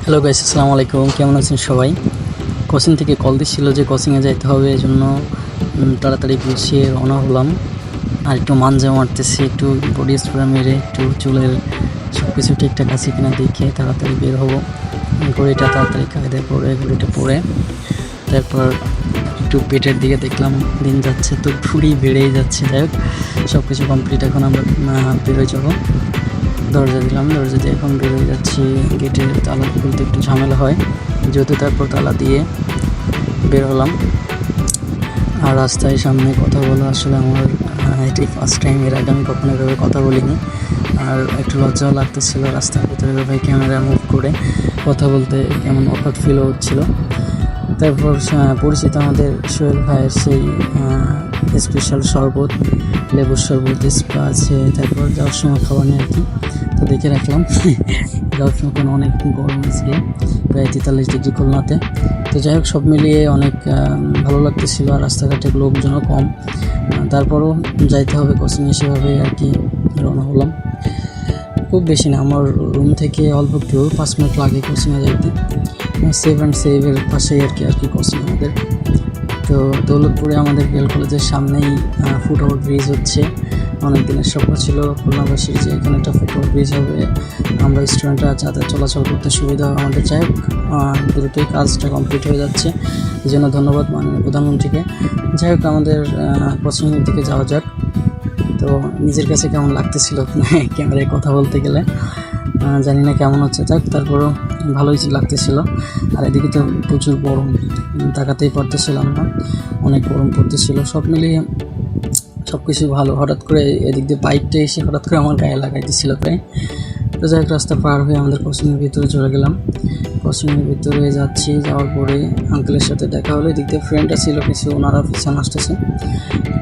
Hello guys, আসসালামু আলাইকুম। কেমন আছেন সবাই? কোচিং থেকে কল দিচ্ছিল যে কোচিংয়ে যাইতে হবে, এই জন্য তাড়াতাড়ি গুছিয়ে রওনা হলাম। আর একটু মাঞ্জা মারতেছি, একটু বডি স্প্রে মেরে একটু চুলের সব কিছু ঠিকঠাক আছে কিনা দেখে তাড়াতাড়ি বের হবো। ঘড়িটা তাড়াতাড়ি কায়দায় পরে ঘড়িটা পরে তারপর একটু পেটের দিকে দেখলাম, দিন যাচ্ছে তো ভুঁড়ি বেড়েই যাচ্ছে। যাই হোক, সব কিছু কমপ্লিট। এখন আমরা বেরোয় যাবো। দরজা দিলাম, দরজা দিয়ে এখন বেরোয় যাচ্ছি। গেটের তালা খুলতে একটু ঝামেলা হয়, যেহেতু তারপর তালা দিয়ে বের হলাম। আর রাস্তায় সামনে কথা বলা আসলে আমার এটাই ফার্স্ট টাইম। এর আগে আমি কখনো এভাবে কথা বলিনি, আর একটু লজ্জাও লাগতেছিল রাস্তার ভিতরে এভাবে ক্যামেরা মুভ করে কথা বলতে, কেমন অকওয়ার্ড ফিলও হচ্ছিলো। তারপর পরিচিত আমাদের সোহেল ভাইয়ের সেই স্পেশাল শরবত, লেবুর শরবত স্প্রা আছে। তারপর যাওয়ার সময় খাওয়া নিয়ে আর কি, তো দেখে রাখলাম। যাওয়ার সময় কোনো অনেক গরম আছে, প্রায় 43 ডিগ্রি খুলনাতে। তো যাই হোক, সব মিলিয়ে অনেক ভালো লাগতেছিল, আর রাস্তাঘাটের লোকজনও কম। তারপরও যাইতে হবে কোচিংয়ে, সেভাবে আর কি রওনা হলাম। খুব বেশি না, আমার রুম থেকে অল্প একটু 5 মিনিট লাগে কোচিংয়ে যাইতে। সেভ অ্যান্ড সেভের পাশেই আর কি কোচিং আমাদের। তো দৌলতপুরে আমাদের বেল কলেজের সামনেই ফুটওভার ব্রিজ হচ্ছে। অনেক দিনের স্বপ্ন ছিল খুলনাবাসীর যে এখানে একটা ফুটওভার ব্রিজ হবে, আমরা স্টুডেন্টরা যাতায়াত চলাচল করতে সুবিধা হবে আমাদের। যাই হোক, দ্রুতই কাজটা কমপ্লিট হয়ে যাচ্ছে, এই জন্য ধন্যবাদ মাননীয় প্রধানমন্ত্রীকে। যাই হোক, আমাদের কোচিংয়ের দিকে যাওয়া যাক। তো নিজের কাছে কেমন লাগতেছিল ক্যামেরায় কথা বলতে গেলে, জানি না কেমন হচ্ছে। যাক, তারপরও ভালোই লাগতেছিল। আর এদিকে তো প্রচুর গরম, তাকাতেই পারতেছিলাম না, অনেক গরম পড়তেছিল। সব মিলিয়ে সব কিছু ভালো। হঠাৎ করে এদিক দিয়ে বাইকটা এসে হঠাৎ করে আমার গায়ে লাগাইতেছিল প্রায়। তো যাই হোক, রাস্তা পার হয়ে আমাদের কোচিংয়ের ভিতরে চলে গেলাম। কোচিংয়ের ভিতরে যাচ্ছি, যাওয়ার পরে আঙ্কেলের সাথে দেখা হলো। এদিক দিয়ে ফ্রেন্ডরা ছিল কিছু, ওনারা পিছনে আসতেছে।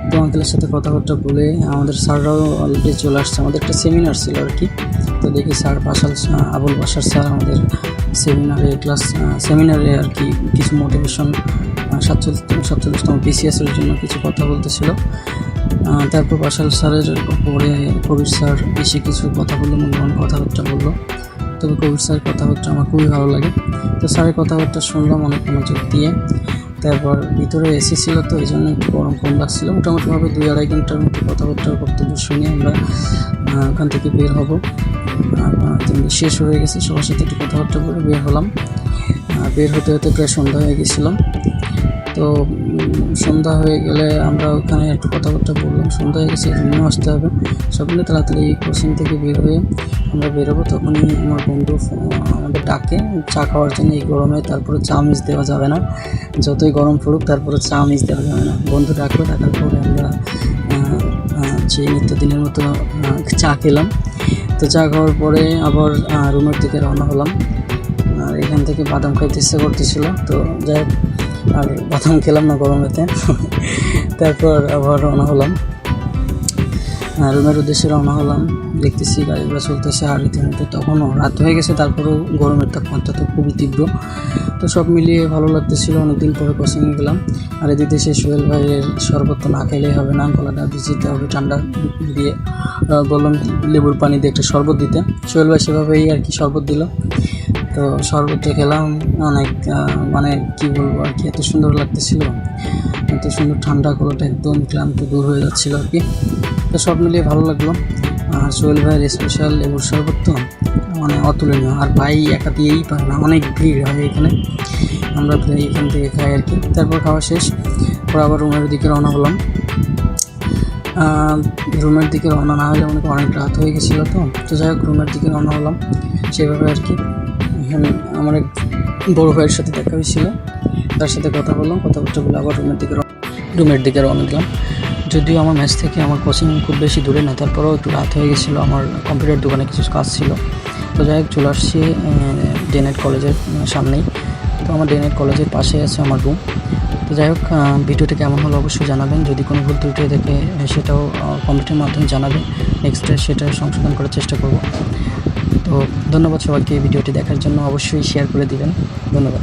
তো আঙ্কেলের সাথে কথাবার্তা বলে আমাদের স্যাররাও অলরেডি চলে আসছে। আমাদের একটা সেমিনার ছিল আর কি। তো দেখি স্যার আবুল বাসার স্যার আমাদের সেমিনারে আর কি কিছু মোটিভেশন 47তম BCS-এর জন্য কিছু কথা বলতেছিল। তারপর বাসার স্যারের পরে কবির স্যার বেশি কিছু কথা বললো, মূল্যবান কথাবার্তা বললো। তবে কবির স্যারের কথাবার্তা আমার খুবই ভালো লাগে। তো স্যারের কথাবার্তা শুনলাম অনেক মনোযোগ দিয়ে। তারপর ভিতরে এসি ছিল, তো এই জন্য একটু গরম কম লাগছিলো। মোটামুটিভাবে 2-2.5 ঘন্টার মতো কথাবার্তার বক্তব্য শুনে আমরা ওখান থেকে বের হব। শেষ হয়ে গেছে, সবার সাথে একটু কথাবার্তা বলে বের হলাম। বের হতে হতে প্রায় সন্ধ্যা হয়ে গেছিলাম। তো সন্ধ্যা হয়ে গেলে আমরা ওখানে একটু কথাবার্তা বললাম, সন্ধ্যা হয়ে গেছে, এমনিও আসতে হবে। সব মিলে তাড়াতাড়ি কোচিং থেকে বের হয়ে আমরা বেরোবো। তখনই আমার বন্ধু আমাদের ডাকে চা খাওয়ার জন্য। এই গরমে তারপরে চা মিস দেওয়া যাবে না, যতই গরম পড়ুক তারপরে চা মিস দেওয়া যাবে না। বন্ধু ডাকলো, ডাকার পরে আমরা সেই নিত্যদিনের মতো চা খেলাম। তো চা খাওয়ার পরে আবার রুমের দিকে রওনা হলাম। আর এখান থেকে বাদাম খাইতে ইচ্ছা করতেছিল, তো যাই হোক আর বাদাম খেলাম না গরমেতে। তারপর আবার রওনা হলাম, রুমের উদ্দেশ্যে রওনা হলাম। দেখতেছি গাড়ি ঘোড়া চলতেছে, আর রীতিমতো তখনও রাত হয়ে গেছে, তারপরেও গরমের তাপমাত্রা তো খুবই তীব্র। তো সব মিলিয়ে ভালো লাগতেছিল। অনেকদিন পরে কোচিংয়ে গেলাম। আর এদিকে সে সোহেল ভাইয়ের শরবত তো না খেলেই হবে না, গলাটা ভিজিতে হবে ঠান্ডা দিয়ে। বললাম লেবুর পানি দিয়ে একটা শরবত দিতে, সোহেল ভাই সেভাবেই আর কি শরবত দিল। তো শরবতটা খেলাম, অনেক মানে কী বলবো আর কি, এত সুন্দর লাগতেছিল, এত সুন্দর ঠান্ডা, গলাটা একদম ক্লান্ত দূর হয়ে যাচ্ছিলো আর কি। তো সব মিলিয়ে ভালো লাগলো। আর সোহেল ভাইয়ের স্পেশাল লেবুর শরবত তো মানে অতুলনীয়, আর ভাই একা দিয়েই পারে না, অনেক ভিড় হয় এখানে। আমরা প্রায় এখান থেকে খাই আর কি। তারপর খাওয়া শেষ, পর আবার রুমের দিকে রওনা হলাম। রুমের দিকে রওনা না হলে অনেক রাত হয়ে গেছিলো। তো যাই হোক, রুমের দিকে রওনা হলাম সেভাবে আর কি। এখানে আমার এক বড়ো ভাইয়ের সাথে দেখা হয়েছিল, তার সাথে কথা বললাম, কথাবার্তা বলে আবার রুমের দিকে রওনা দিলাম। যদিও আমার মেস থেকে আমার কোচিং খুব বেশি দূরে না, তারপরেও একটু রাত হয়ে গেছিলো, আমার কম্পিউটার দোকানে কিছু কাজ ছিল। তো যাই হোক, চলে আসছি ডেনেট কলেজের সামনেই। তো আমার ডেনেট কলেজের পাশেই আছে আমার রুম। তো যাই হোক, ভিডিওটা কেমন হলো অবশ্যই জানাবেন। যদি কোনো ভুল ত্রুটি দেখে সেটাও কমেন্টের মাধ্যমে জানাবেন, নেক্সটে সেটা সংশোধন করার চেষ্টা করব। তো ধন্যবাদ সবাইকে ভিডিওটি দেখার জন্য, অবশ্যই শেয়ার করে দিবেন। ধন্যবাদ।